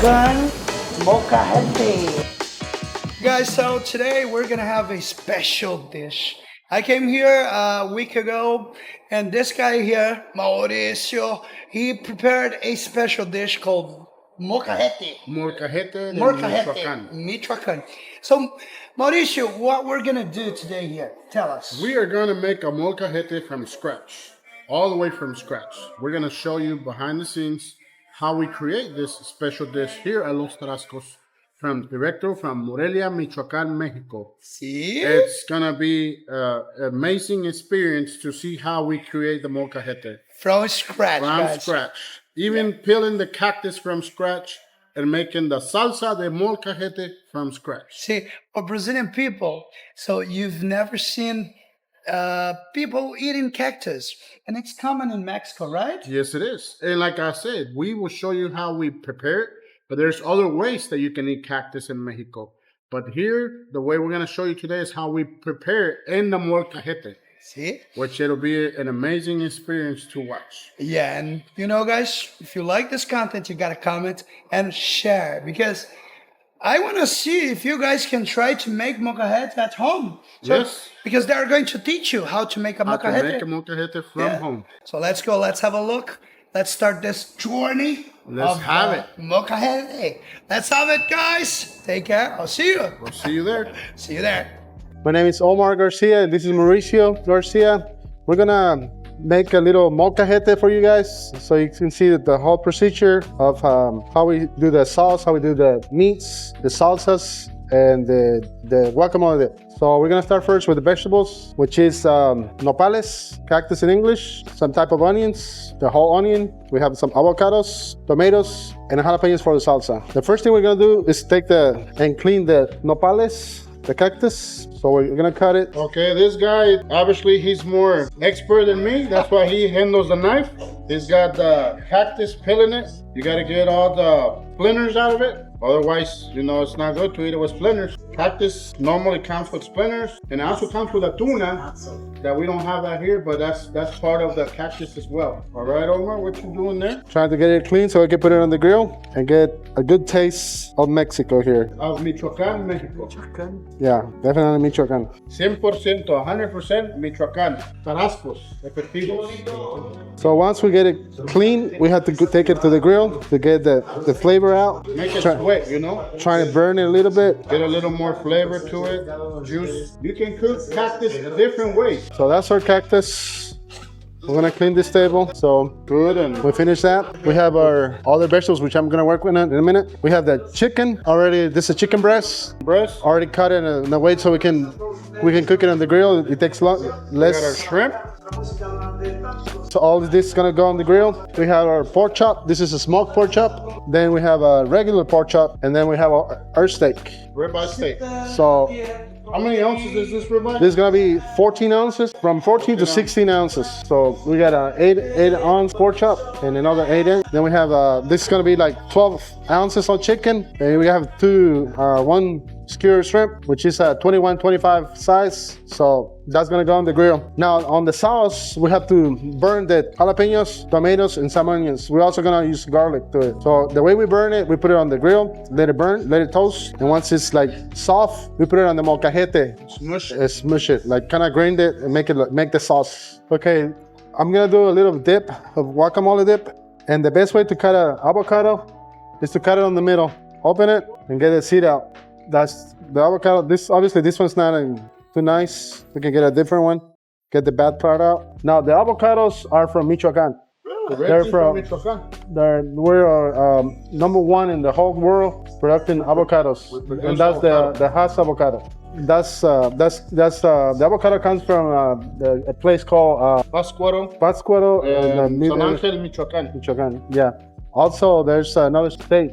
Michoacan Molcajete. Guys, so today we're gonna have a special dish. I came here a week ago, and this guy here, Mauricio, he prepared a special dish called molcajete. Molcajete de Molcajete, Michoacán. Michoacan. So, Mauricio, what we're gonna do today here? Tell us. We are going to make a molcajete from scratch, all the way from scratch. We're going to show you behind the scenes how we create this special dish here at Los Tarascos from Morelia, Michoacán, Mexico. See? It's going to be an amazing experience to see how we create the molcajete. From scratch, From guys. scratch. Even peeling the cactus from scratch and making the salsa de molcajete from scratch. See, for Brazilian people, so you've never seen people eating cactus, and it's common in Mexico, right? Yes, it is. And like I said, we will show you how we prepare it, but there's other ways that you can eat cactus in Mexico. But here, the way we're going to show you today is how we prepare it in the molcajete, See? which it'll be an amazing experience to watch. Yeah, and you know, guys, if you like this content, you gotta comment and share, because I want to see if you guys can try to make molcajete at home. So, Yes. Because they are going to teach you how to make a How to molcajete. make a molcajete from Yeah. home. So let's go. Let's have a look. Let's start this journey. Let's have it. Molcajete. Let's have it, guys. Take care. I'll see you. We'll see you there. See you there. My name is Omar Garcia. This is Mauricio Garcia. We're gonna make a little molcajete for you guys, so you can see the whole procedure of how we do the sauce, how we do the meats, the salsas, and the guacamole dip. So we're gonna start first with the vegetables, which is nopales, cactus in English, some type of onions, the whole onion. We have some avocados, tomatoes, and jalapenos for the salsa. The first thing we're gonna do is take and clean the nopales, the cactus. So we're gonna cut it. Okay, this guy, obviously he's more expert than me. That's why he handles the knife. He's got the cactus peeling it. You gotta get all the splinters out of it. Otherwise, it's not good to eat it with splinters. Cactus normally comes with splinters, and it also comes with a tuna that we don't have that here, but that's part of the cactus as well. All right, Omar, what you doing there? Trying to get it clean so I can put it on the grill and get a good taste of Mexico here. Of Michoacán, Mexico. Yeah, definitely Michoacan. 100%, 100% Michoacán. Tarascos, efectivos. So once we get it clean, we have to take it to the grill to get the flavor out. Make it sweat, Trying to burn it a little bit. Get a little more flavor to it, juice. You can cook cactus different ways. So that's our cactus. We're gonna clean this table. So Good, and we finish that. We have our other vegetables, which I'm gonna work with in a minute. We have the chicken already. This is chicken breast. breast. Already cut it in a way so we can cook it on the grill. It takes We got our less. shrimp. So all of this is gonna go on the grill. We have our pork chop. This is a smoked pork chop. Then we have a regular pork chop, and then we have our steak. Ribeye steak. So How many ounces is this ribeye? this is gonna be 14 ounces, from 14 to 16 ounces. So we got a 8-ounce pork chop and another 8 inch. Then we have this is gonna be like 12 ounces of chicken, and we have one skewer shrimp, which is a 21-25 size. So that's gonna go on the grill. Now on the sauce, we have to burn the jalapenos, tomatoes, and some onions. We're also gonna use garlic to it. So the way we burn it, we put it on the grill, let it burn, let it toast, and once it's like soft, we put it on the molcajete. Smush it, like kind of grind it and make the sauce. Okay, I'm gonna do a little dip of guacamole dip, and the best way to cut an avocado is to cut it on the middle. Open it and get the seed out. That's the avocado. This one's not too nice. We can get a different one. Get the bad part out. Now the avocados are from Michoacan. They're from Michoacán. we're number one in the whole world producing avocados, and that's the Hass avocado. The avocado comes from a place called Pátzcuaro. Pátzcuaro and San Ángel, Michoacán. Michoacan. Yeah. Also, there's another state.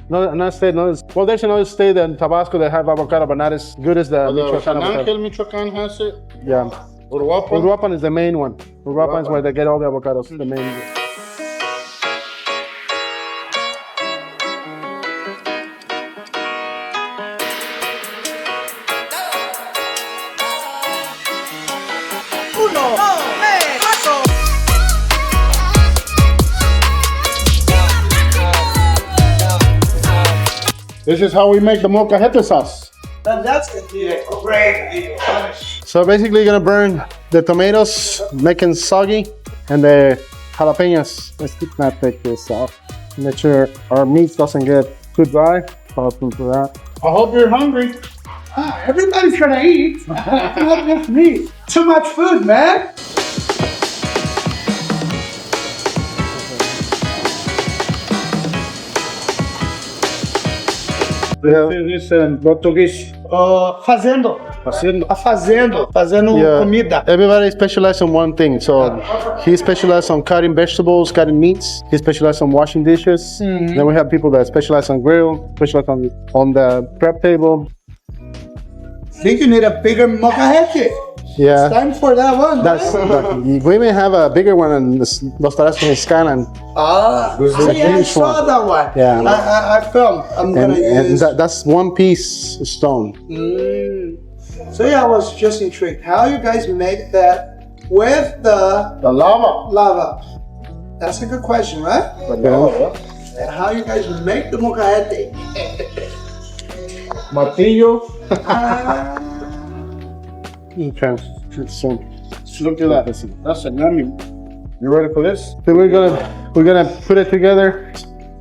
Well, there's another state in Tabasco that have avocado, but not as good as the Michoacan San avocado. Ángel, Michoacán has it. Yeah. Uruapan. Uruapan is the main one. Uruapan is where they get all the avocados. The main. This is how we make the molcajete sauce. That's a great video. So basically, you're gonna burn the tomatoes, making soggy, and the jalapenos. Let's not take this off. Make sure our meat doesn't get too dry. Follow through that. I hope you're hungry. Everybody's gonna eat. Not just me. Too much food, man. This is in Portuguese. Fazendo. Fazendo comida. Everybody specializes on one thing. So he specializes on cutting vegetables, cutting meats. He specializes on washing dishes. Then we have people that specialize on grill, specialize on the prep table. I think you need a bigger molcajete. Yeah. It's time for that one. We may have a bigger one in Los Tarascos in Skyline. I saw that one. Yeah. I filmed. I'm gonna use. That's one piece stone. So yeah, I was just intrigued. How you guys make that with the lava? That's a good question, right? And how you guys make the molcajete? Martillo. Okay. So Look at that. That's a yummy. You ready for this? then we're gonna put it together.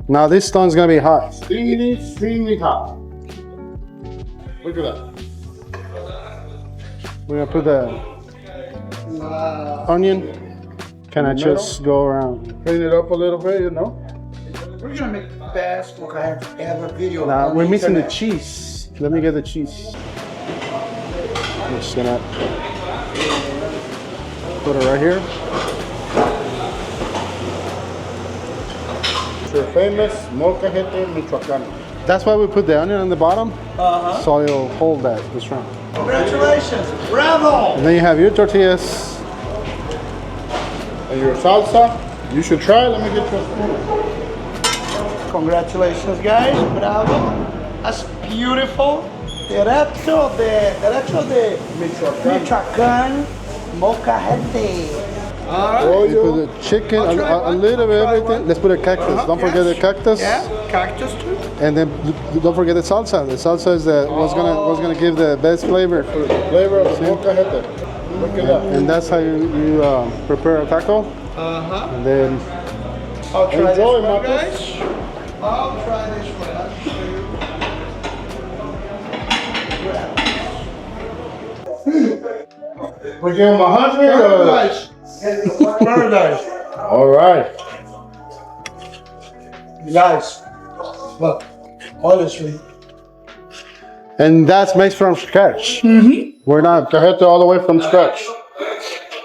Now this stone's gonna be hot. Steamy hot. Look at that. We're gonna put the onion. Can I just go around? Clean it up a little bit, you know? We're gonna make the best molcajete ever video. Now on we're the missing the internet. cheese. Let me get the cheese. I'm just gonna put it right here. It's your famous molcajete Michoacán. That's why we put the onion on the bottom. So it'll hold that. That's right. Congratulations, bravo! And then you have your tortillas. And your salsa, you should try it. Let me get you a spoon. Congratulations, guys, bravo! That's beautiful. Derecho de Michoacán molcajete. You put the chicken, a little bit of everything. Let's put a cactus. Don't forget the cactus. Yeah, cactus too. And then don't forget the salsa. The salsa is what's gonna give the best flavor. Flavor of the molcajete. Look at that. And that's how you prepare a taco. And then I'll try Enjoy, this one, Marcos. guys. I'll try this one. I'll show you. We give him 100 or? Paradise. Paradise. All right. Guys, but honestly, and that's made from scratch. We're not. Molcajete all the way from scratch.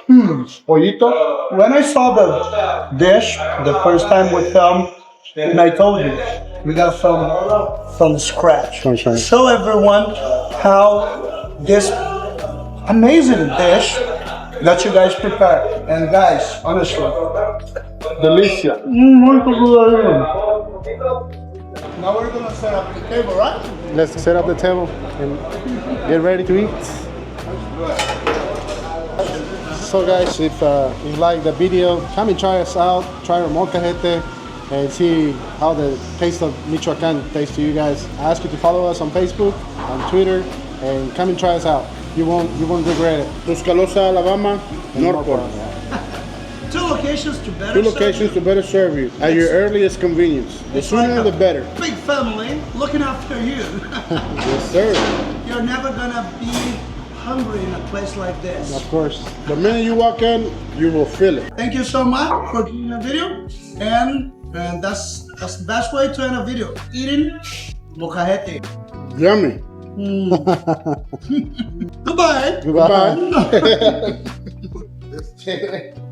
Pollito. when I saw the dish the first time we filmed, and I told you, we gotta film from scratch. From scratch. Show everyone how this amazing dish that you guys prepare. And guys, honestly, Delicia. now we're gonna set up the table, right? Let's set up the table and get ready to eat. So guys, if you like the video, come and try us out. Try our molcajete and see how the taste of Michoacán tastes to you guys. I ask you to follow us on Facebook, on Twitter, and come and try us out. You won't regret it. Tuscaloosa, Alabama, Northport. Two locations to better Two locations to better serve you at your earliest convenience. The sooner the better. Big family looking after you. Yes, sir. You're never gonna be hungry in a place like this. Of course. The minute you walk in, you will feel it. Thank you so much for doing the video, and that's the best way to end a video. Eating molcajete. Yummy. Goodbye. Goodbye. Bye.